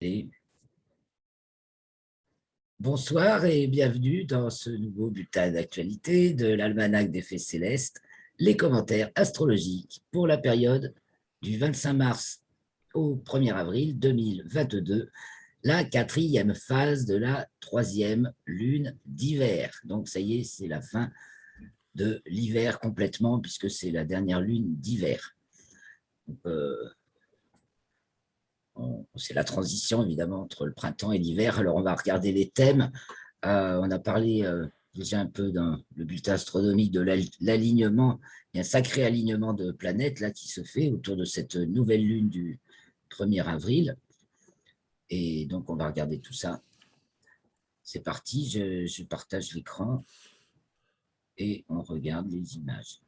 Et bonsoir et bienvenue dans ce nouveau bulletin d'actualité de l'Almanach des Faits Célestes, les commentaires astrologiques pour la période du 25 mars au 1er avril 2022, la quatrième phase de la troisième lune d'hiver. Donc ça y est, c'est la fin de l'hiver complètement puisque c'est la dernière lune d'hiver. C'est la transition évidemment entre le printemps et l'hiver. Alors on va regarder les thèmes. On a parlé déjà un peu dans le bulletin astronomique de l'alignement. Il y a un sacré alignement de planètes là qui se fait autour de cette nouvelle lune du 1er avril. Et donc on va regarder tout ça. C'est parti, je partage l'écran et on regarde les images.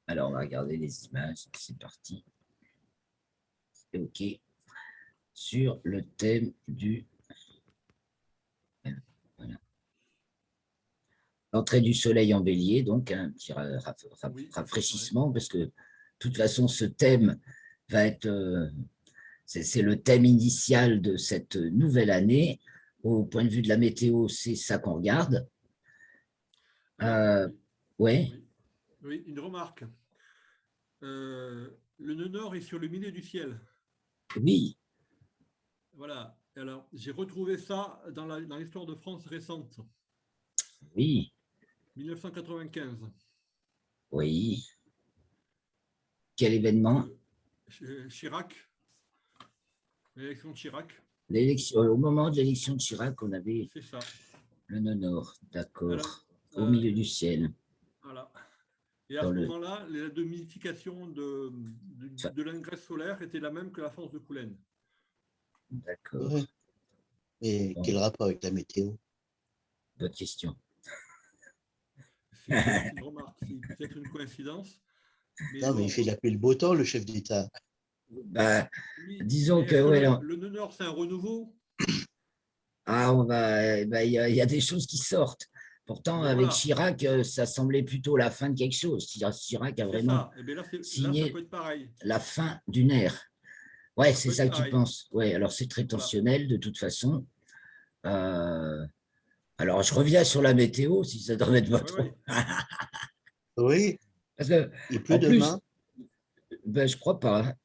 Alors on va regarder les images, c'est parti. OK. Sur le thème du... Voilà. L'entrée du soleil en bélier, donc un petit rafraîchissement, parce que de toute façon, ce thème va être, c'est le thème initial de cette nouvelle année. Au point de vue de la météo, c'est ça qu'on regarde. Ouais. Oui, une remarque. Le nœud nord est sur le milieu du ciel. Oui. Voilà. Alors, j'ai retrouvé ça dans l'histoire de France récente. Oui. 1995. Oui. Quel événement? Chirac. L'élection de Chirac. Au moment de l'élection de Chirac, on avait ça. Le nœud nord, d'accord, au milieu du ciel. Voilà. Et à ce moment-là, la dominification de l'ingresse solaire était la même que la force de Coulomb. D'accord. Ouais. Et quel rapport avec la météo? Bonne question. C'est une remarque, c'est peut-être une coïncidence. Mais non, mais il fait la pluie le beau temps, le chef d'État. Bah, oui, disons que... Ouais, le nœud nord, c'est un renouveau. Ah, il y a des choses qui sortent. Pourtant, avec voilà. Chirac, ça semblait plutôt la fin de quelque chose. Chirac a vraiment signé là, ça peut être pareil. La fin d'une ère. Ouais, c'est ça que tu penses. Ouais, alors c'est très tensionnel de toute façon. Alors, je reviens sur la météo, si ça doit être votre... Oui. Parce que, il pleut demain. Ben, je crois pas.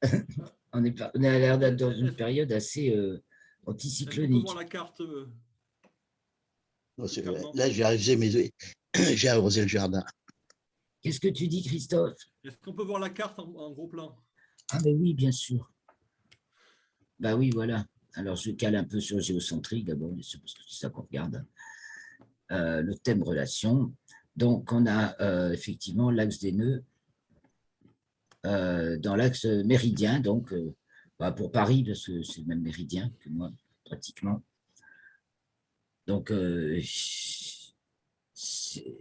On a l'air d'être dans une période assez anticyclonique. On peut voir la carte. Non, là, j'ai arrosé le jardin. Qu'est-ce que tu dis, Christophe? Est-ce qu'on peut voir la carte en gros plan? Ah, mais oui, bien sûr. Bah oui, voilà. Alors, je cale un peu sur géocentrique d'abord, c'est ça qu'on regarde. Le thème relation. Donc, on a effectivement l'axe des nœuds dans l'axe méridien, donc pour Paris, parce que c'est le même méridien que moi, pratiquement. Donc,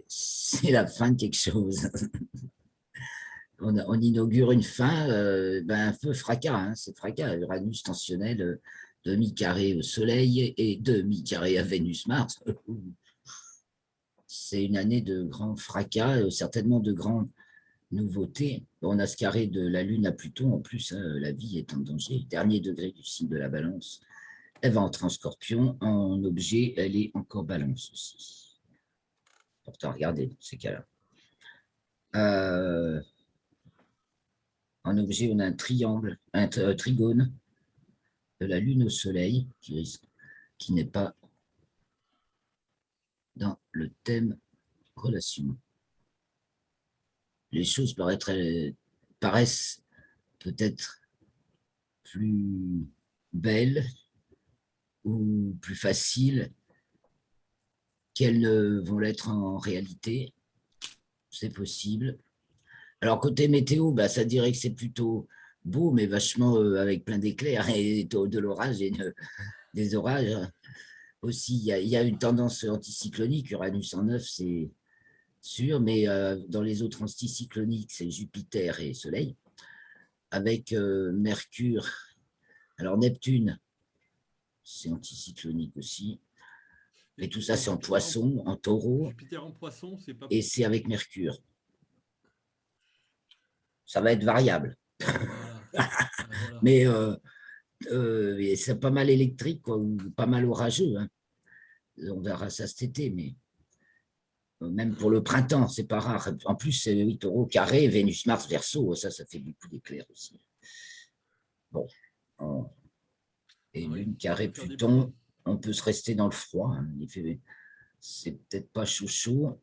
c'est la fin de quelque chose. On inaugure une fin, un peu fracas, hein, c'est fracas. Uranus tensionnel, demi-carré au Soleil et demi-carré à Vénus-Mars. C'est une année de grands fracas, certainement de grandes nouveautés. On a ce carré de la Lune à Pluton, en plus, hein, la vie est en danger. Dernier degré du signe de la Balance. Elle va entrer en Scorpion. En objet, elle est encore Balance aussi. Pourtant, regardez dans ces cas-là. En objet, on a un triangle, un trigone de la Lune au Soleil qui n'est pas dans le thème relation. Les choses paraissent peut-être plus belles ou plus faciles qu'elles ne vont l'être en réalité. C'est possible. Alors, côté météo, ça dirait que c'est plutôt beau, mais vachement avec plein d'éclairs et de l'orage et des orages. Aussi, il y a une tendance anticyclonique, Uranus en 9, c'est sûr, mais dans les autres anticycloniques, c'est Jupiter et Soleil, avec Mercure. Alors, Neptune, c'est anticyclonique aussi. Et tout ça, c'est en Poisson, en Taureau. Jupiter en Poisson, c'est pas... Et c'est avec Mercure. Ça va être variable. Voilà. Voilà. Mais c'est pas mal électrique, quoi, ou pas mal orageux. Hein. On verra ça cet été, mais même pour le printemps, c'est pas rare. En plus, c'est 8 taureaux carré, Vénus, Mars, Verseau, ça fait beaucoup d'éclairs aussi. Bon. Et Oui, Lune ça carré peut faire des Pluton, pluies. on peut se rester dans le froid. Hein. C'est peut-être pas chaud. En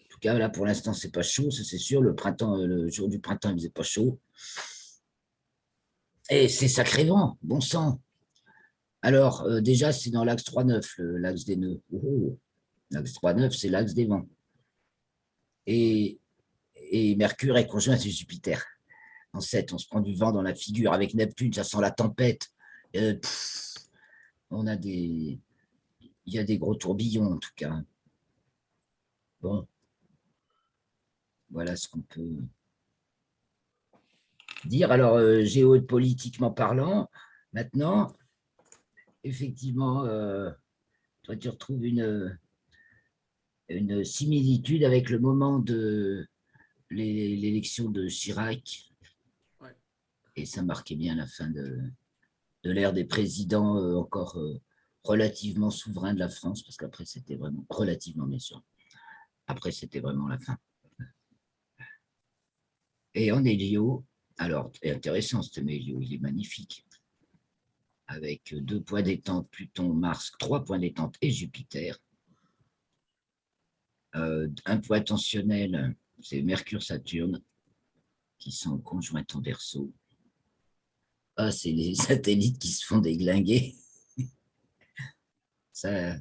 tout cas, là, pour l'instant, c'est pas chaud, ça c'est sûr. Le printemps, le jour du printemps, il faisait pas chaud. Et c'est sacré vent, bon sang. Alors, déjà, c'est dans l'axe 3-9, l'axe des nœuds. Oh, l'axe 3-9, c'est l'axe des vents. Et, et Mercure est conjoint à Jupiter. En 7, on se prend du vent dans la figure. Avec Neptune, ça sent la tempête. On a il y a des gros tourbillons, en tout cas. Bon, voilà ce qu'on peut dire. Alors, géopolitiquement parlant, maintenant, effectivement, toi, tu retrouves une similitude avec le moment de l'élection de Chirac. Ouais. Et ça marquait bien la fin de l'ère des présidents encore relativement souverains de la France, parce qu'après, c'était vraiment relativement, bien sûr. Après, c'était vraiment la fin. Et en Hélio, alors, c'est intéressant, ce Hélio, il est magnifique. Avec 2 points détente, Pluton, Mars, 3 points détente et Jupiter. Un point tensionnel, c'est Mercure, Saturne, qui sont conjoints en Verseau. Ah, c'est les satellites qui se font déglinguer. Ça...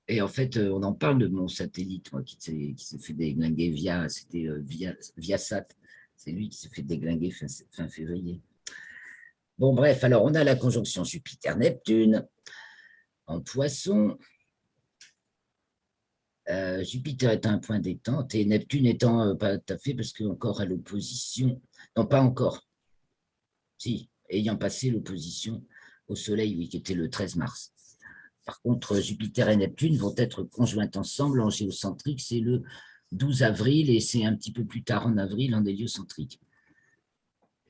Et en fait, on en parle de mon satellite, moi, qui s'est fait déglinguer c'était Viasat. C'est lui qui s'est fait déglinguer fin février. Bon, bref, alors on a la conjonction Jupiter-Neptune en Poisson. Jupiter est un point détente et Neptune étant pas tout à fait, parce qu'encore à l'opposition, non pas encore, si, ayant passé l'opposition au Soleil, oui, qui était le 13 mars. Par contre, Jupiter et Neptune vont être conjoints ensemble en géocentrique, c'est le 12 avril et c'est un petit peu plus tard en avril en héliocentrique.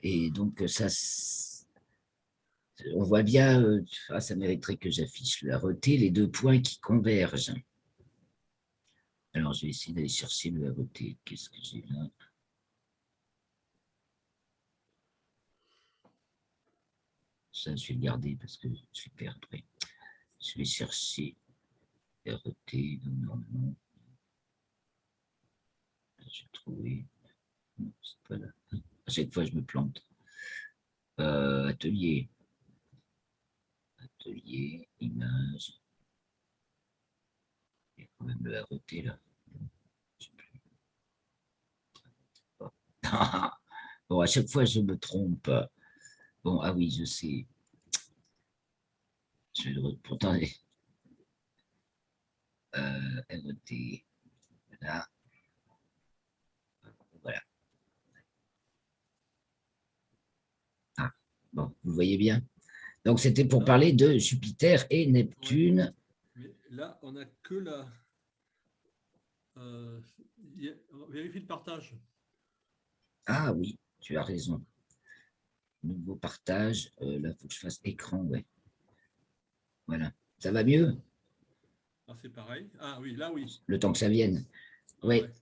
Et donc, ça, on voit bien, ça mériterait que j'affiche le RET, les 2 points qui convergent. Alors, je vais essayer d'aller chercher le RET. Qu'est-ce que j'ai là? Ça, je vais le garder parce que je le perds après. Je vais chercher RET. Normalement, je vais trouver. Non, c'est pas là. À chaque fois, je me plante. Atelier. Atelier, image. Il y a quand même le RET là. Je sais plus. Bon, à chaque fois, je me trompe. Bon, ah oui, je sais. Je vais le pourtant, RET. Là. Voilà. Ah, bon, vous voyez bien. Donc, c'était pour parler de Jupiter et Neptune. Ouais. Mais là, on n'a que la... vérifie le partage. Ah oui, tu as raison. Nouveau partage. Là, il faut que je fasse écran, ouais. Voilà. Ça va mieux? Ah, c'est pareil. Ah oui, là, oui. Le temps que ça vienne. Oui. Ouais.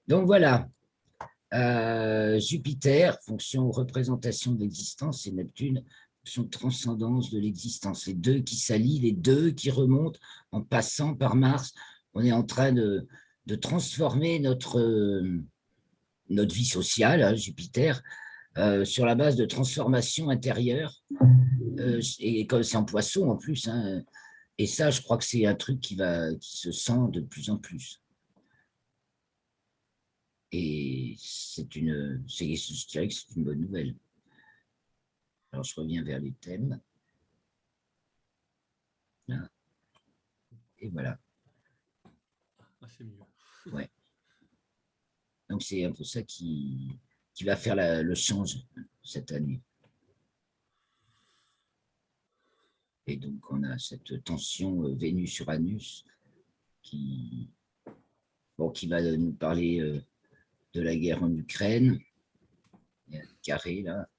Donc, voilà. Jupiter, fonction représentation de l'existence, et Neptune, fonction transcendance de l'existence. Les deux qui s'allient, les deux qui remontent en passant par Mars. On est en train de transformer notre vie sociale, hein, Jupiter, sur la base de transformation intérieure. Et comme c'est en Poisson en plus, hein, et ça, je crois que c'est un truc qui se sent de plus en plus. Et je dirais que c'est une bonne nouvelle. Alors, je reviens vers les thèmes. Là. Et voilà. Ah, c'est mieux. Ouais. Donc, c'est un peu ça qui va faire le change cette année. Et donc, on a cette tension Vénus-Uranus qui va nous parler de la guerre en Ukraine. Il y a un carré là.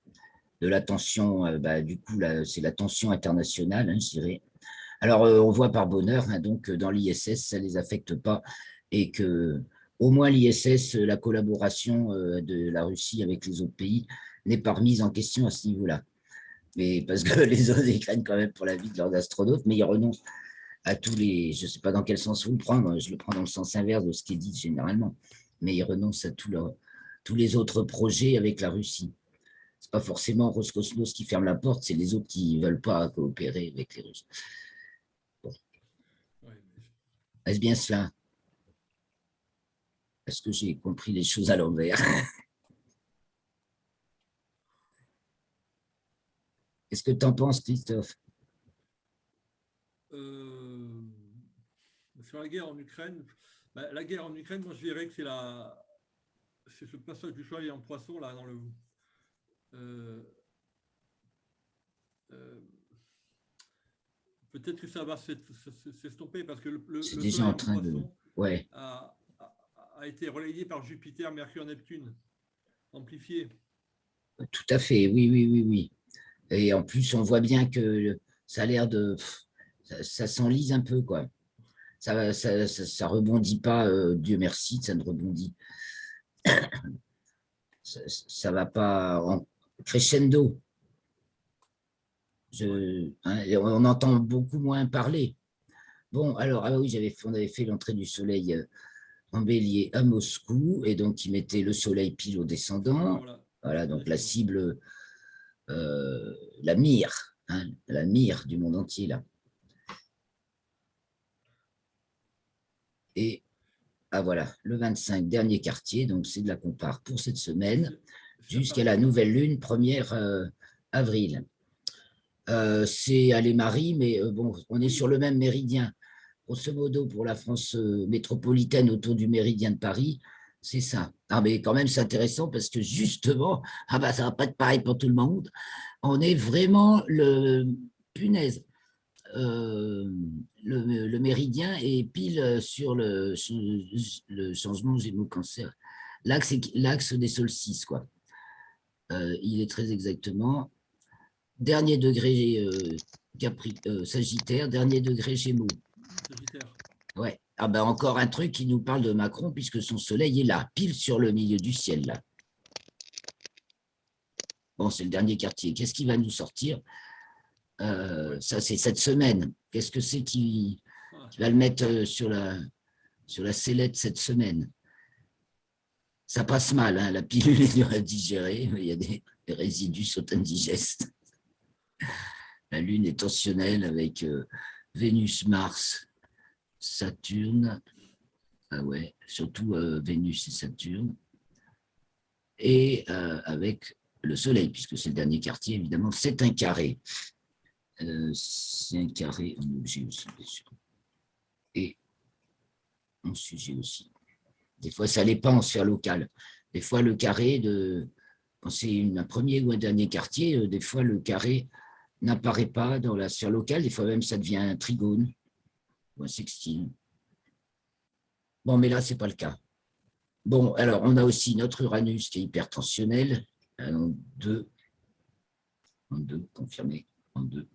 de la tension, du coup, c'est la tension internationale, hein, je dirais. Alors, on voit par bonheur, hein, donc, dans l'ISS, ça ne les affecte pas et que, au moins, l'ISS, la collaboration de la Russie avec les autres pays n'est pas remise en question à ce niveau-là. Mais parce que les autres, ils craignent quand même pour la vie de leurs astronautes, mais ils renoncent à tous les. Je ne sais pas dans quel sens vous le prendre, je le prends dans le sens inverse de ce qui est dit généralement, mais ils renoncent à tous les autres projets avec la Russie. Ce n'est pas forcément Roscosmos qui ferme la porte, c'est les autres qui ne veulent pas coopérer avec les Russes. Bon. Est-ce bien cela? Est-ce que j'ai compris les choses à l'envers? Qu'est-ce que tu en penses, Christophe? Sur la guerre en Ukraine, la guerre en Ukraine, moi je dirais que c'est ce passage du soleil en poisson là dans le. Peut-être que ça va s'estomper parce que le déjà soleil en en train de. poisson Ouais. a été relayé par Jupiter, Mercure, Neptune, amplifié. Tout à fait, oui, oui, oui, oui. Et en plus, on voit bien que ça a l'air de. Ça s'enlise un peu, quoi. Ça rebondit pas, Dieu merci, ça ne rebondit. Ça va pas en crescendo. On entend beaucoup moins parler. Bon, alors, ah oui, on avait fait l'entrée du soleil en bélier à Moscou, et donc il mettait le soleil pile au descendant. Voilà, donc la cible, la mire, hein, la mire du monde entier, là. Et voilà, le 25, dernier quartier, donc c'est de la compare pour cette semaine, jusqu'à la nouvelle lune, 1er avril. C'est aller Marie, mais bon, on est sur le même méridien. Grosso modo, pour la France métropolitaine autour du méridien de Paris, c'est ça. Ah, mais quand même, c'est intéressant parce que justement, ça ne va pas être pareil pour tout le monde. On est vraiment punaise. Le méridien est pile sur le changement Gémeaux-Cancer. L'axe des solstices, quoi. Il est très exactement dernier degré Sagittaire, dernier degré Gémeaux. Sagittaire. Ouais. Ah ben encore un truc qui nous parle de Macron, puisque son soleil est là, pile sur le milieu du ciel, là. Bon, c'est le dernier quartier. Qu'est-ce qui va nous sortir? Ça, c'est cette semaine. Qu'est-ce que c'est qui va le mettre sur la sellette cette semaine? Ça passe mal, hein, la pilule est dure à digérer, il y a des résidus sont indigestes. La Lune est tensionnelle avec Vénus, Mars, Saturne, ah ouais, surtout Vénus et Saturne, et avec le Soleil, puisque c'est le dernier quartier, évidemment, c'est un carré. C'est un carré en objet aussi, bien sûr. Et en sujet aussi. Des fois, ça n'est pas en sphère locale. Des fois, le carré, quand c'est un premier ou un dernier quartier, des fois, le carré n'apparaît pas dans la sphère locale. Des fois, même, ça devient un trigone ou un sextile. Bon, mais là, ce n'est pas le cas. Bon, alors, on a aussi notre Uranus qui est hypertensionnel, en 2, confirmé, en 2.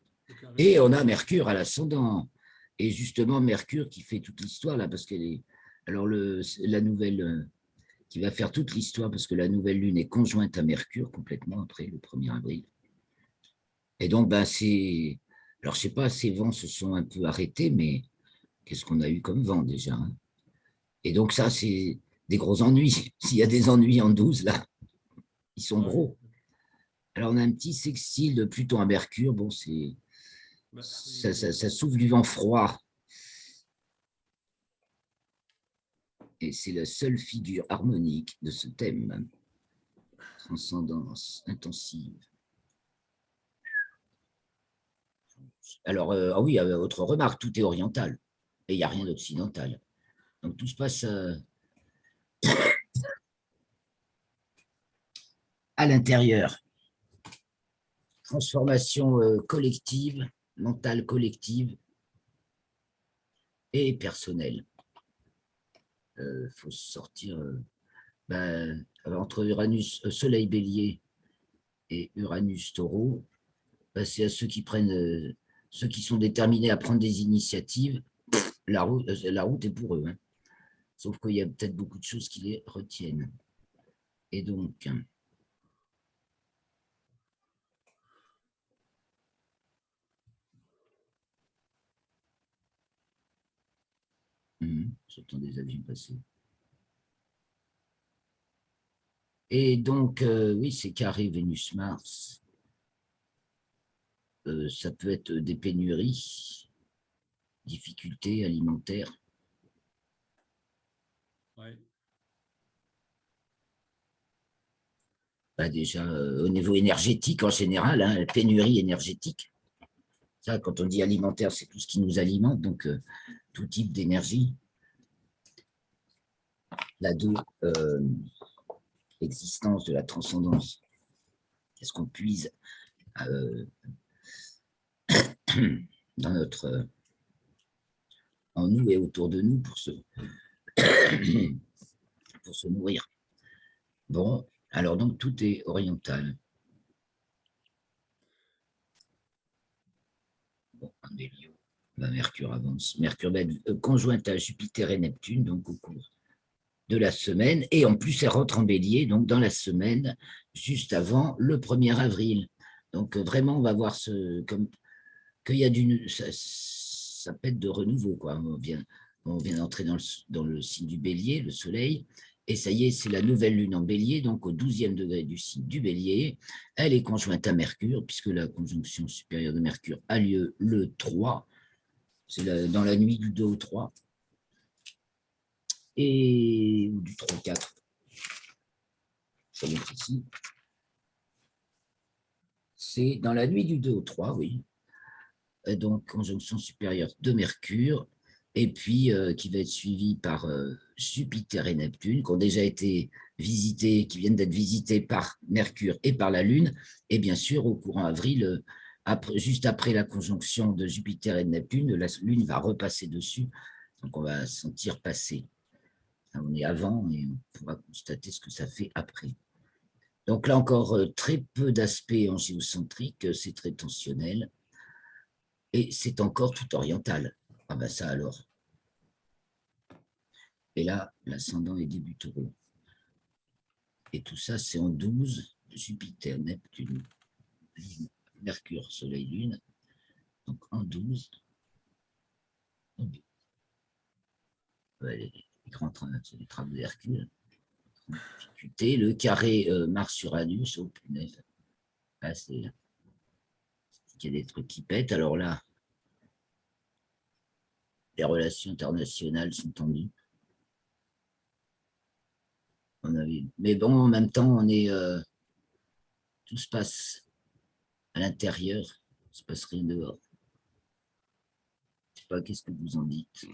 Et on a Mercure à l'ascendant. Et justement, Mercure qui fait toute l'histoire, là, parce qu'elle est. Alors, la nouvelle qui va faire toute l'histoire, parce que la nouvelle lune est conjointe à Mercure complètement après le 1er avril. Et donc, ben, c'est. Alors, je ne sais pas, ces vents se sont un peu arrêtés, mais qu'est-ce qu'on a eu comme vent déjà, hein? Et donc, ça, c'est des gros ennuis. S'il y a des ennuis en 12, là, ils sont gros. Alors, on a un petit sextile de Pluton à Mercure. Bon, ça souffle du vent froid. Et c'est la seule figure harmonique de ce thème. Transcendance intensive. Alors, ah oui, autre remarque, tout est oriental. Et il n'y a rien d'occidental. Donc, tout se passe à l'intérieur. Transformation collective, mentale collective et personnelle. Faut sortir entre Uranus, Soleil Bélier et Uranus Taureau, c'est à ceux qui prennent, ceux qui sont déterminés à prendre des initiatives, la route est pour eux. Hein. Sauf qu'il y a peut-être beaucoup de choses qui les retiennent. Et donc, j'entends des avions passer. Et donc, oui, c'est carré Vénus-Mars. Ça peut être des pénuries, difficultés alimentaires. Ouais. Bah déjà, au niveau énergétique en général, hein, pénurie énergétique. Ça, quand on dit alimentaire, c'est tout ce qui nous alimente, donc tout type d'énergie. La deux, l'existence de la transcendance. Qu'est-ce qu'on puise dans notre, en nous et autour de nous pour se nourrir. Bon, alors donc tout est oriental. Bon, un Bélier, Mercure avance. Mercure va être conjointe à Jupiter et Neptune, donc au cours de la semaine, et en plus elle rentre en Bélier, donc dans la semaine, juste avant le 1er avril. Donc vraiment, on va voir qu'il y a ça pète de renouveau, quoi. On vient d'entrer dans le signe du Bélier, le Soleil, et ça y est, c'est la nouvelle lune en Bélier, donc au 12e degré du signe du Bélier. Elle est conjointe à Mercure, puisque la conjonction supérieure de Mercure a lieu le 3, c'est dans la nuit du 2 au 3, et du 3 au 4. Ça montre ici. C'est dans la nuit du 2 au 3, oui. Donc, conjonction supérieure de Mercure, et puis qui va être suivie par Jupiter et Neptune, qui ont déjà été visités, qui viennent d'être visités par Mercure et par la Lune, et bien sûr, au courant avril, juste après la conjonction de Jupiter et de Neptune, la Lune va repasser dessus, donc on va sentir passer. On est avant, et on pourra constater ce que ça fait après. Donc là encore, très peu d'aspects en géocentrique, c'est très tensionnel. Et c'est encore tout oriental. Ah ben ça alors. Et là, l'ascendant est début Taureau. Et tout ça, c'est en 12, Jupiter, Neptune, Mercure, Soleil, Lune. Donc en 12. Les grands travaux d'Hercule. Le carré Mars-Uranus, oh punaise. Là, c'est qu'il y a des trucs qui pètent. Alors là, les relations internationales sont tendues. Mais bon, en même temps, tout se passe à l'intérieur, il ne se passe rien dehors. Je ne sais pas, qu'est-ce que vous en dites?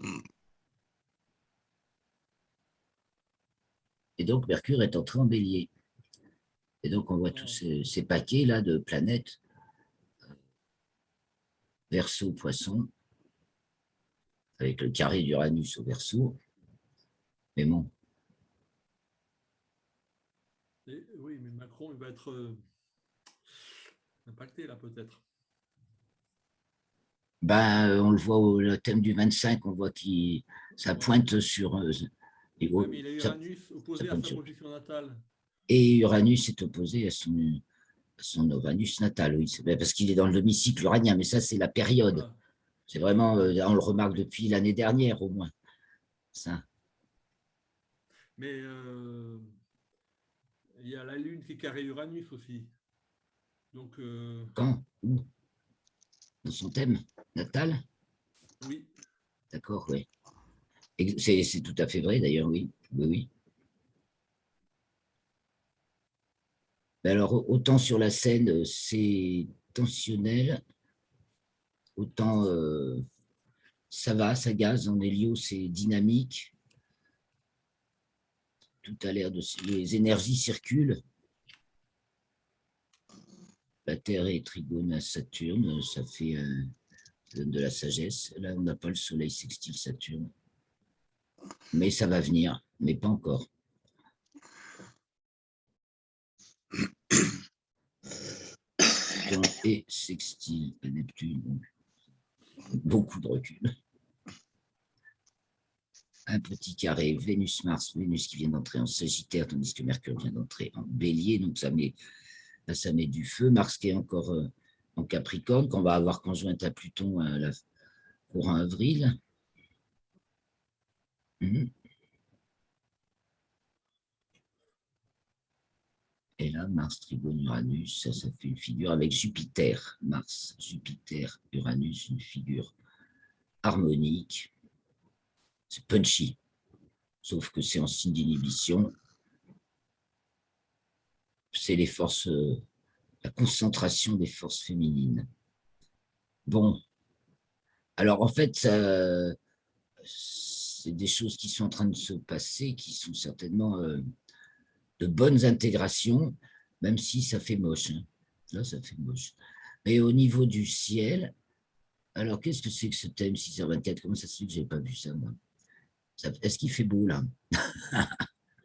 Et donc, Mercure est entré en Bélier. Et donc, on voit tous ces paquets là de planètes. Verseau, Poisson, avec le carré d'Uranus au Verseau. Mais bon. Oui, mais Macron, il va être impacté là, peut-être. Ben, on le voit au thème du 25, on voit que ça pointe sur. Mais il a Uranus opposé à sa position natale. Et Uranus est opposé à son Uranus natal, oui. Parce qu'il est dans le demi-cycle uranien, mais ça, c'est la période. Voilà. C'est vraiment, on le remarque depuis l'année dernière, au moins. Ça. Mais il y a la Lune qui est carré Uranus aussi. Donc, quand? Où? Dans son thème natal? Oui. D'accord, oui. C'est tout à fait vrai, d'ailleurs, oui. Oui, oui. Mais alors, autant sur la scène, c'est tensionnel, autant ça va, ça gaze. En hélio, c'est dynamique. Tout a l'air de... Les énergies circulent. La Terre est trigone à Saturne, ça fait de la sagesse. Là, on n'a pas le Soleil sextile Saturne. Mais ça va venir, mais pas encore. et sextile à Neptune. Donc, beaucoup de recul. Un petit carré Vénus-Mars, Vénus qui vient d'entrer en Sagittaire, tandis que Mercure vient d'entrer en Bélier. Donc, ça met du feu. Mars qui est encore en Capricorne, qu'on va avoir conjointe à Pluton courant avril. Et là, Mars, Trigone, Uranus, ça fait une figure avec Jupiter. Mars, Jupiter, Uranus, une figure harmonique. C'est punchy, sauf que c'est en signe d'inhibition. C'est les forces, la concentration des forces féminines. Bon, alors en fait, c'est des choses qui sont en train de se passer, qui sont certainement de bonnes intégrations, même si ça fait moche. Hein. Là, ça fait moche. Mais au niveau du ciel, alors qu'est-ce que c'est que ce thème 6h24? Comment ça se fait que je n'avais pas vu ça, moi? Est-ce qu'il fait beau, là? Il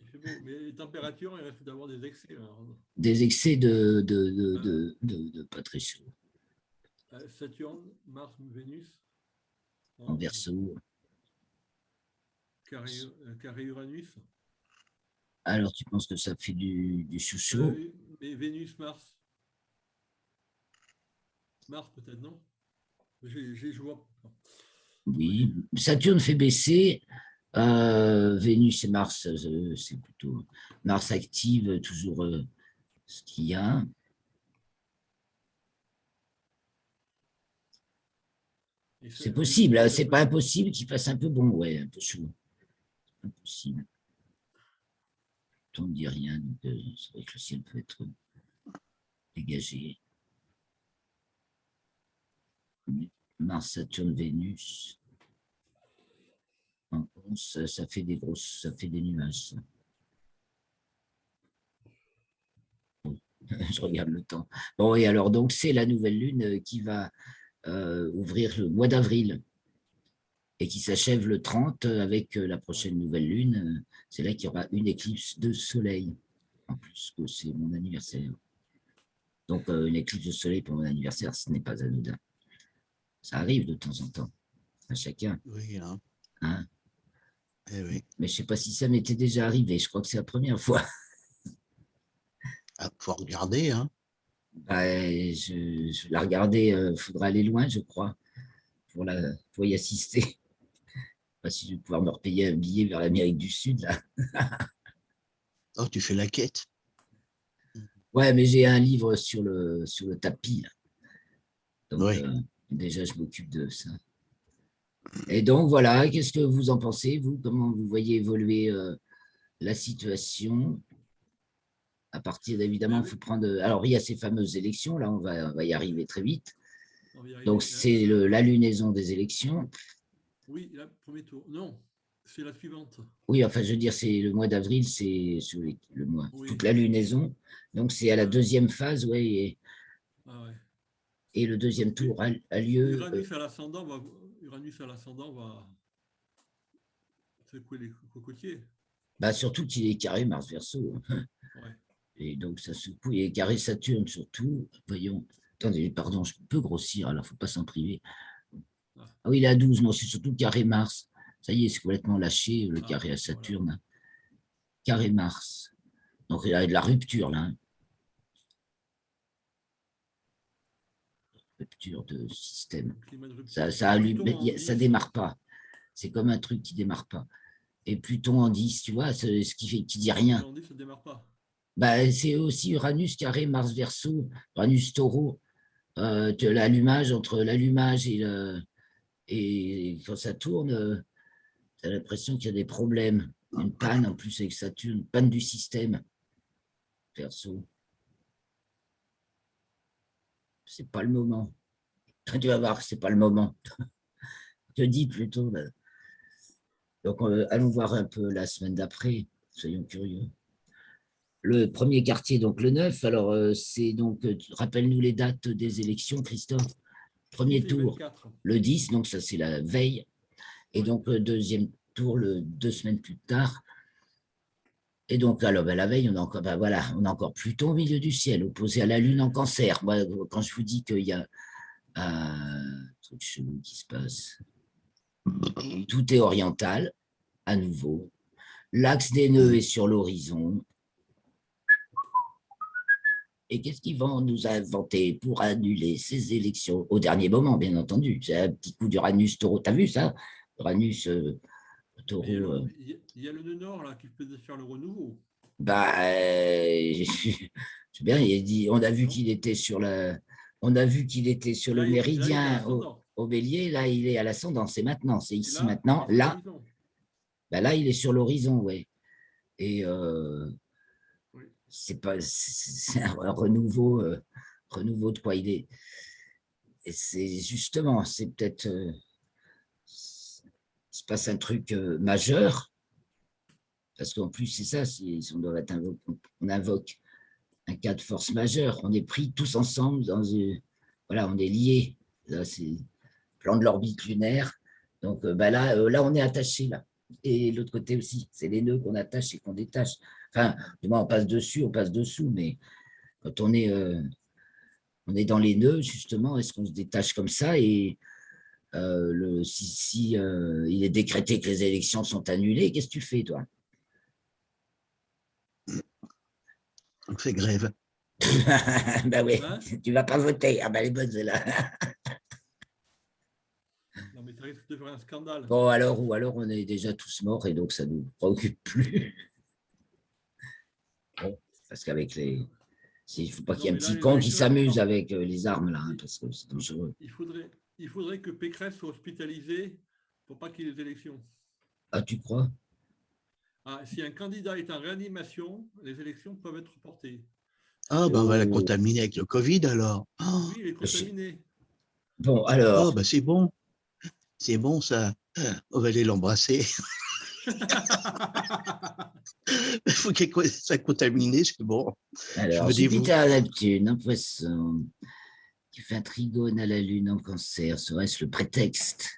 fait beau, mais les températures, il risque d'avoir des excès. Alors. Des excès de pas très chaud. Saturne, Mars, Vénus. En Verseau. Carré Uranus. Alors, tu penses que ça fait du chaud? Mais Vénus, Mars. Mars, peut-être, non? Je vois. Oui. Saturne fait baisser. Vénus et Mars, c'est plutôt... Mars active toujours ce qu'il y a. C'est possible, c'est pas impossible qu'il fasse un peu bon, ouais, un peu chaud. C'est impossible. On ne dit rien, donc c'est vrai que le ciel peut être dégagé. Mars, Saturne, Vénus. Ça fait des grosses, ça fait des nuages. Bon, je regarde le temps. Bon, et alors, donc, c'est la nouvelle lune qui va ouvrir le mois d'avril et qui s'achève le 30 avec la prochaine nouvelle lune. C'est là qu'il y aura une éclipse de soleil, en plus que c'est mon anniversaire. Donc, une éclipse de soleil pour mon anniversaire, ce n'est pas anodin. Ça arrive de temps en temps, à chacun. Oui, hein. Hein? Eh oui. Mais je ne sais pas si ça m'était déjà arrivé. Je crois que c'est la première fois. Ah, faut regarder, hein. Bah, je vais la regarder. Il faudra aller loin, je crois, pour y assister. Je ne sais pas si je vais pouvoir me repayer un billet vers l'Amérique du Sud, là. Oh, tu fais la quête. Ouais, mais j'ai un livre sur le tapis, là. Donc, Oui. déjà, je m'occupe de ça. Et donc, voilà, qu'est-ce que vous en pensez, vous? Comment vous voyez évoluer la situation? À partir, évidemment, il faut prendre... Alors, il y a ces fameuses élections, là, on va y arriver très vite. Donc, c'est la lunaison des élections. Oui, le premier tour. Non, c'est la suivante. Oui, enfin, je veux dire, c'est le mois d'avril, c'est le mois, Oui. toute la lunaison. Donc, c'est à la deuxième phase, ouais. Et le deuxième tour a lieu... Uranus à l'ascendant va secouer les cocotiers. Bah, surtout qu'il est carré Mars Verseau. Hein. Ouais. Et donc, ça secoue. Et carré Saturne, surtout. Voyons. Attendez, pardon, je peux grossir, alors il ne faut pas s'en priver. Ah oui, il est à 12, non, c'est surtout carré Mars. Ça y est, c'est complètement lâché, le carré à Saturne. Voilà. Carré Mars. Donc, il y a de la rupture, là. Hein. Rupture de système. Ça allume, ça démarre pas. C'est comme un truc qui démarre pas. Et Pluton en 10, tu vois, ce qui dit rien. En 10, ça démarre pas. Bah, c'est aussi Uranus carré Mars Verseau, Uranus Taureau. L'allumage, entre l'allumage et quand ça tourne, tu as l'impression qu'il y a des problèmes. Une panne en plus avec Saturne, panne du système. Verseau. C'est pas le moment. Tu vas voir, c'est pas le moment. Je te dis plutôt. Là. Donc, allons voir un peu la semaine d'après. Soyons curieux. Le premier quartier, donc le 9. Alors, c'est donc, rappelle-nous les dates des élections, Christophe. Premier tour, le 10, donc ça, c'est la veille. Et donc, deuxième tour, 2 semaines plus tard. Et donc, alors, ben, la veille, voilà, on a encore Pluton au milieu du ciel, opposé à la Lune en Cancer. Moi, quand je vous dis qu'il y a un truc chelou qui se passe, tout est oriental, à nouveau. L'axe des nœuds est sur l'horizon. Et qu'est-ce qu'ils vont nous inventer pour annuler ces élections au dernier moment, bien entendu? C'est un petit coup d'Uranus-Taureau. T'as vu ça? Uranus, Taureau. Il y a le nœud nord là, qui peut faire le renouveau. Bah, c'est bien, il a dit, on a vu qu'il était sur le méridien au Bélier, là, il est à l'ascendant, c'est maintenant, c'est ici maintenant. Là, bah là, il est sur l'horizon, ouais. Et oui. c'est un renouveau de quoi il est. Et c'est justement, c'est peut-être, il se passe un truc majeur, parce qu'en plus, c'est ça, on invoque un cas de force majeure. On est pris tous ensemble voilà, on est liés. Là, c'est le plan de l'orbite lunaire. Donc là, on est attaché là. Et l'autre côté aussi, c'est les nœuds qu'on attache et qu'on détache. Enfin, du moins, on passe dessus, on passe dessous, mais quand on est dans les nœuds, justement, est-ce qu'on se détache comme ça? Et si il est décrété que les élections sont annulées, qu'est-ce que tu fais, toi? On fait grève. Ben oui, Hein? tu vas pas voter. Ah ben les bonnes, là. Non, mais ça risque de faire un scandale. Bon, alors on est déjà tous morts et donc ça ne nous préoccupe plus. Bon, parce qu'avec il ne faut pas qu'il y ait un petit con qui s'amuse avec les armes, là, hein, parce que c'est dangereux. Il faudrait que Pécresse soit hospitalisé pour pas qu'il y ait des élections. Ah, tu crois? Ah, si un candidat est en réanimation, les élections peuvent être reportées. Ah, ben on va la contaminer avec le Covid alors. Oh, oui, il est contaminé. Bon, alors. Oh, ben c'est bon. C'est bon, ça. On va aller l'embrasser. Il faut qu'elle soit contaminée, c'est bon. Alors, Jupiter à Neptune, un poisson, qui fait un trigone à la Lune en Cancer, serait-ce le prétexte?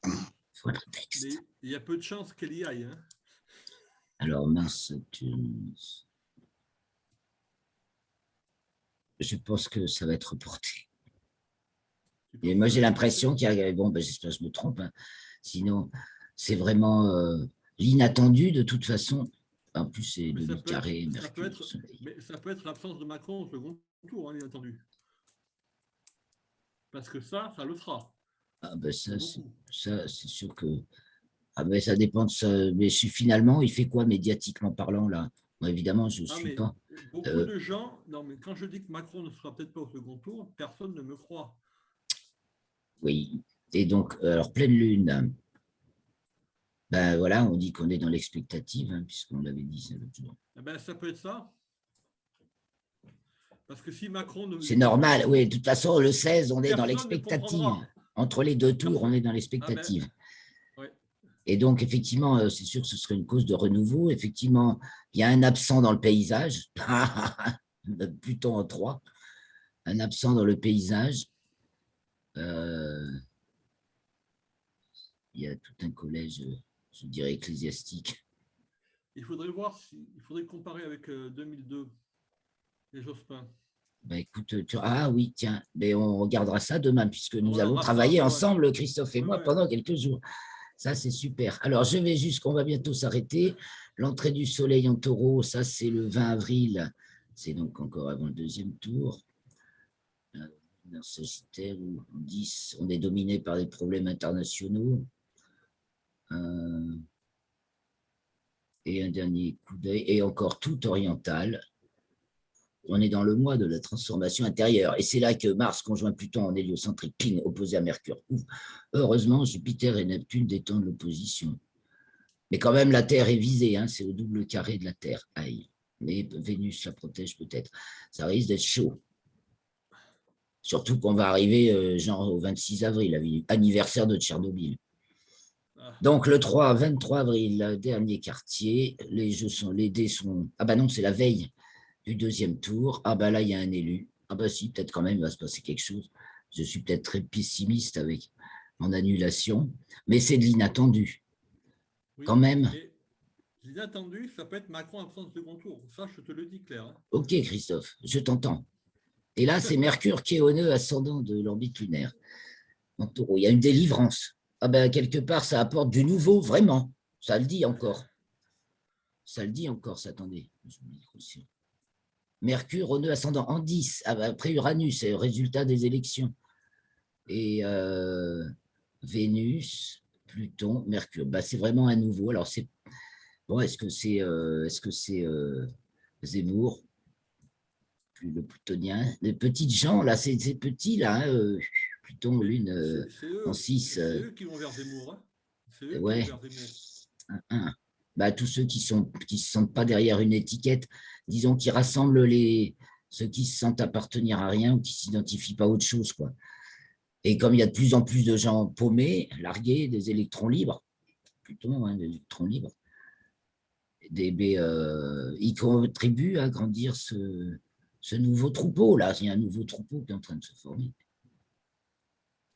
Il faut un prétexte. Mais il y a peu de chances qu'elle y aille. Hein. Alors, Mars, Saturne. Je pense que ça va être reporté. Et moi, j'ai l'impression qu'il y a. Bon, ben, j'espère que je me trompe. Hein. Sinon, c'est vraiment l'inattendu de toute façon. En plus, c'est le carré, Mercure, Soleil. Mais ça peut être l'absence de Macron au second tour, hein, l'inattendu. Parce que ça le fera. Ah ben ça, c'est sûr que. Ah ben ça dépend de ça. Mais finalement, il fait quoi médiatiquement parlant là? Moi, évidemment, je ne suis pas. Beaucoup de gens. Non, mais quand je dis que Macron ne sera peut-être pas au second tour, personne ne me croit. Oui. Et donc, alors, pleine lune. Ben voilà, on dit qu'on est dans l'expectative, hein, puisqu'on l'avait dit l'autre jour. Eh ben, ça peut être ça. Parce que si Macron ne. C'est normal, oui, de toute façon, le 16, on est dans l'expectative. Entre les deux tours, on est dans l'expectative. Ah ben, ouais. Et donc, effectivement, c'est sûr que ce serait une cause de renouveau. Effectivement, il y a un absent dans le paysage, Pluton en 3, un absent dans le paysage. Il y a tout un collège, je dirais, ecclésiastique. Il faudrait comparer avec 2002, les Jospin. Ben écoute, ah oui, tiens, mais on regardera ça demain, puisque nous avons travaillé ensemble, Christophe et moi, pendant quelques jours. Ça, c'est super. Alors, je vais juste, qu'on va bientôt s'arrêter. L'entrée du soleil en taureau, ça, c'est le 20 avril. C'est donc encore avant le deuxième tour. Dans Sagittaire, où on est dominé par des problèmes internationaux. Et un dernier coup d'œil, et encore tout oriental. On est dans le mois de la transformation intérieure. Et c'est là que Mars conjoint Pluton en héliocentrique, ping, opposé à Mercure. Heureusement, Jupiter et Neptune détendent l'opposition. Mais quand même, la Terre est visée, hein, c'est au double carré de la Terre. Aïe. Mais Vénus la protège peut-être. Ça risque d'être chaud. Surtout qu'on va arriver genre au 26 avril, anniversaire de Tchernobyl. Donc le 23 avril, dernier quartier, les dés sont. Ah bah non, c'est la veille du deuxième tour. Ah bah là, il y a un élu. Ah bah si, peut-être quand même, il va se passer quelque chose. Je suis peut-être très pessimiste avec mon annulation, mais c'est de l'inattendu. Oui, quand même. L'inattendu, ça peut être Macron absent de second tour. Ça, je te le dis clair. Hein. Ok, Christophe, je t'entends. Et là, c'est Mercure qui est au nœud ascendant de l'orbite lunaire. En taureau, il y a une délivrance. Ah ben, quelque part, ça apporte du nouveau, vraiment. Ça le dit encore. Ça le dit encore, ça, attendez. Mercure au nœud ascendant en 10, après Uranus, c'est le résultat des élections. Et Vénus, Pluton, Mercure. Bah, c'est vraiment un nouveau. Alors, c'est bon, est-ce que c'est Zemmour, le plutonien, les petites gens, là, ces petits, là, Pluton, Lune en 6. C'est eux qui vont vers Zemmour. Hein. C'est eux Ouais. qui vont vers Zemmour. Bah, tous ceux qui se sentent pas derrière une étiquette, disons, qui rassemblent ceux qui se sentent appartenir à rien ou qui s'identifient pas à autre chose, quoi. Et comme il y a de plus en plus de gens paumés, largués, des électrons libres, plutôt, hein, des électrons libres, ils contribuent à grandir ce nouveau troupeau, là. Il y a un nouveau troupeau qui est en train de se former.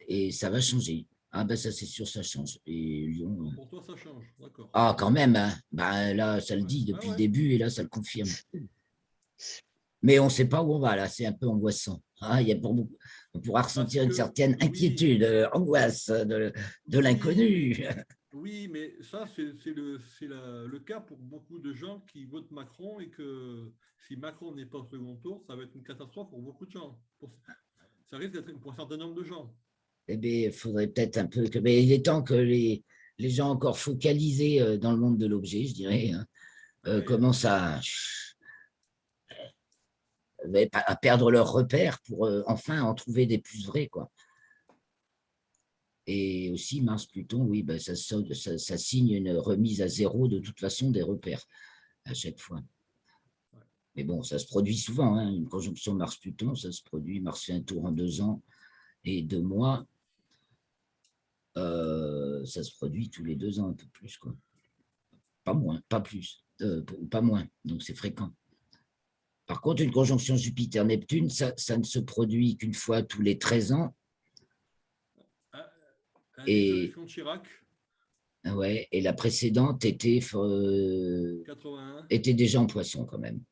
Et ça va changer. Ah ben ça, c'est sûr, ça change. Et Lyon... Pour toi, ça change, d'accord. Ah, quand même, hein. Ben, là, ça le dit depuis le début, et là, ça le confirme. Mais on ne sait pas où on va, là. C'est un peu angoissant. Ah, on pourra ressentir une certaine inquiétude, angoisse de l'inconnu. Oui, mais ça, c'est le cas pour beaucoup de gens qui votent Macron et que si Macron n'est pas au second tour, ça va être une catastrophe pour beaucoup de gens. Ça risque d'être pour un certain nombre de gens. Eh bien, il faudrait peut-être un peu mais il est temps que les gens encore focalisés dans le monde de l'objet, je dirais, hein, commencent à perdre leurs repères pour enfin en trouver des plus vrais, quoi. Et aussi, Mars-Pluton, oui, ben, ça signe une remise à zéro de toute façon des repères à chaque fois. Mais bon, ça se produit souvent, hein, une conjonction Mars-Pluton, ça se produit. Mars fait un tour en 2 ans et 2 mois. Ça se produit tous les 2 ans, un peu plus, quoi. Pas moins, pas plus, pas moins, donc c'est fréquent. Par contre, une conjonction Jupiter-Neptune, ça ne se produit qu'une fois tous les 13 ans. La dissolution de Chirac. Ouais, et la précédente était déjà en Poisson, quand même.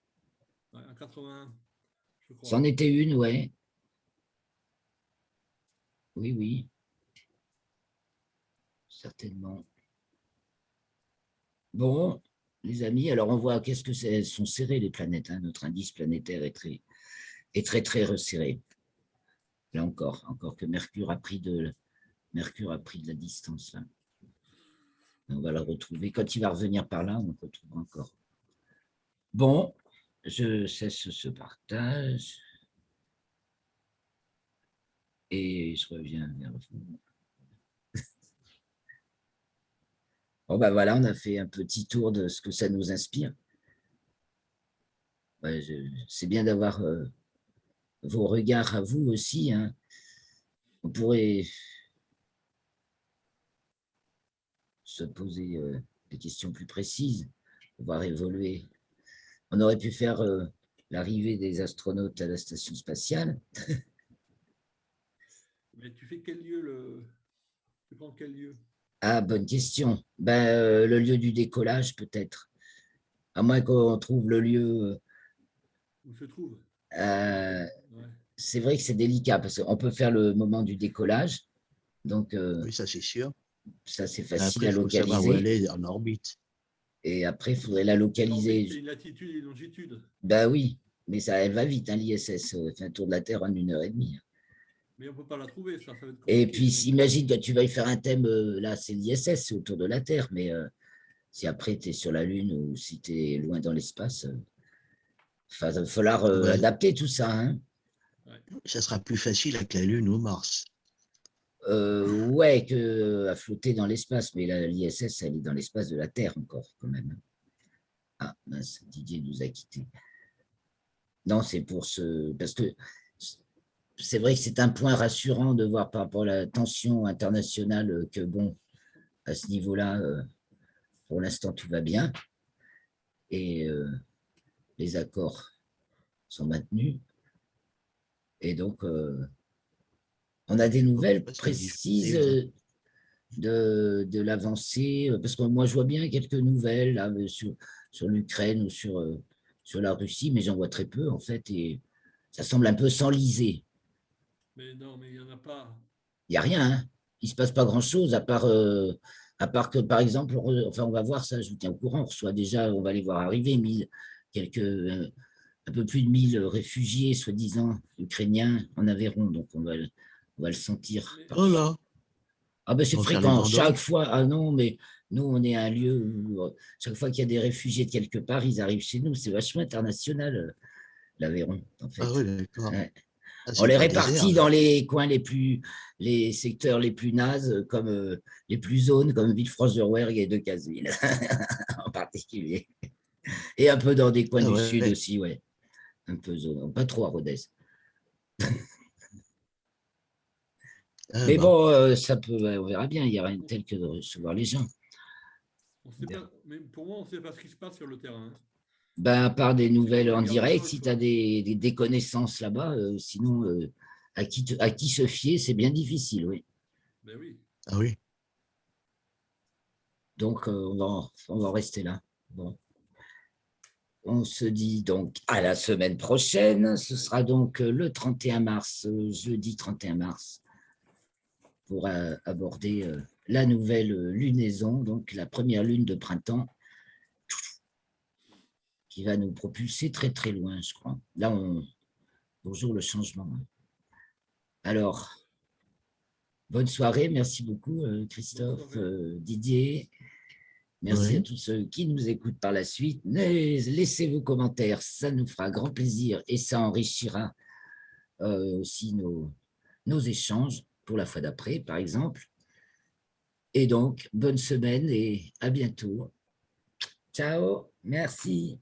Ouais, en 81, je crois. C'en était une, ouais. Oui, oui. Certainement. Bon, les amis, alors on voit qu'est-ce que c'est. Elles sont serrées, les planètes. Hein. Notre indice planétaire est très, très resserré. Là encore que Mercure a pris de la distance, là. On va la retrouver. Quand il va revenir par là, on le retrouvera encore. Bon, je cesse ce partage. Et je reviens vers vous. Bon, ben voilà, on a fait un petit tour de ce que ça nous inspire. Ouais, c'est bien d'avoir vos regards à vous aussi. Hein. On pourrait se poser des questions plus précises, voir évoluer. On aurait pu faire l'arrivée des astronautes à la station spatiale. Mais tu fais quel lieu Tu prends quel lieu? Ah, bonne question. Ben, le lieu du décollage, peut-être. À moins qu'on trouve le lieu. Où se trouve? C'est vrai que c'est délicat parce qu'on peut faire le moment du décollage. Donc, oui, ça c'est sûr. Ça, c'est facile après, à localiser. Il faut savoir où elle est en orbite. Et après, il faudrait la localiser. C'est une latitude et une longitude. Ben oui, mais ça, elle va vite, hein, l'ISS. Fait un tour de la Terre en 1h30. Mais on ne peut pas la trouver, ça va être compliqué. Et puis, imagine que tu vas y faire un thème, là, c'est l'ISS, c'est autour de la Terre, mais si après, tu es sur la Lune ou si tu es loin dans l'espace, il va falloir adapter tout ça. Hein. Ça sera plus facile avec la Lune ou Mars. Ouais, qu'à flotter dans l'espace, mais l'ISS, elle est dans l'espace de la Terre encore, quand même. Ah, mince, Didier nous a quittés. Non, c'est pour parce que c'est vrai que c'est un point rassurant de voir par rapport à la tension internationale que, bon, à ce niveau-là, pour l'instant, tout va bien. Et les accords sont maintenus. Et donc, on a des nouvelles précises. de l'avancée, parce que moi, je vois bien quelques nouvelles là, sur l'Ukraine ou sur la Russie, mais j'en vois très peu, en fait, et ça semble un peu s'enliser. Mais non, mais il n'y en a pas. Il n'y a rien, hein. Il ne se passe pas grand-chose, à part que, par exemple, enfin, on va voir ça, je vous tiens au courant, on reçoit déjà, on va les voir arriver, un peu plus de 1000 réfugiés, soi-disant, ukrainiens en Aveyron, donc on va le sentir Mais, par Oh là, ah ben ils c'est vont faire les fréquent, vendeurs. chaque fois, ah non, mais nous on est un lieu où chaque fois qu'il y a des réfugiés de quelque part, ils arrivent chez nous, c'est vachement international, l'Aveyron, en Ah fait. oui, d'accord. Ouais. Ah, On c'est les pas le désert, répartit là. dans les secteurs les plus nazes, comme les plus zones, comme Villefranche-de-Rouergue et Decazeville, en particulier. Et un peu dans des coins Ah du sud ouais. aussi, ouais. Un peu zone, pas trop à Rodez. Ah Mais ben, bon, ça peut, on verra bien, il n'y a rien de tel que de recevoir les gens. on sait pas, mais pour moi, on ne sait pas ce qui se passe sur le terrain, hein. Ben, à part des C'est qu'on nouvelles en regarde direct, pas, si tu quoi. as des connaissances là-bas, sinon, à qui se fier, c'est bien difficile, oui. Ben oui. ah oui. Donc, on va en rester là. Bon. On se dit donc à la semaine prochaine. Ce sera donc le 31 mars, jeudi 31 mars, pour aborder la nouvelle lunaison, donc la première lune de printemps, qui va nous propulser très très loin, je crois. Là, bonjour le changement. Alors, bonne soirée, merci beaucoup Bonne Christophe, soirée. Didier. Merci à Oui. tous ceux qui nous écoutent par la suite. Laissez vos commentaires, ça nous fera grand plaisir et ça enrichira aussi nos échanges pour la fois d'après, par exemple. Et donc, bonne semaine et à bientôt. Ciao, merci.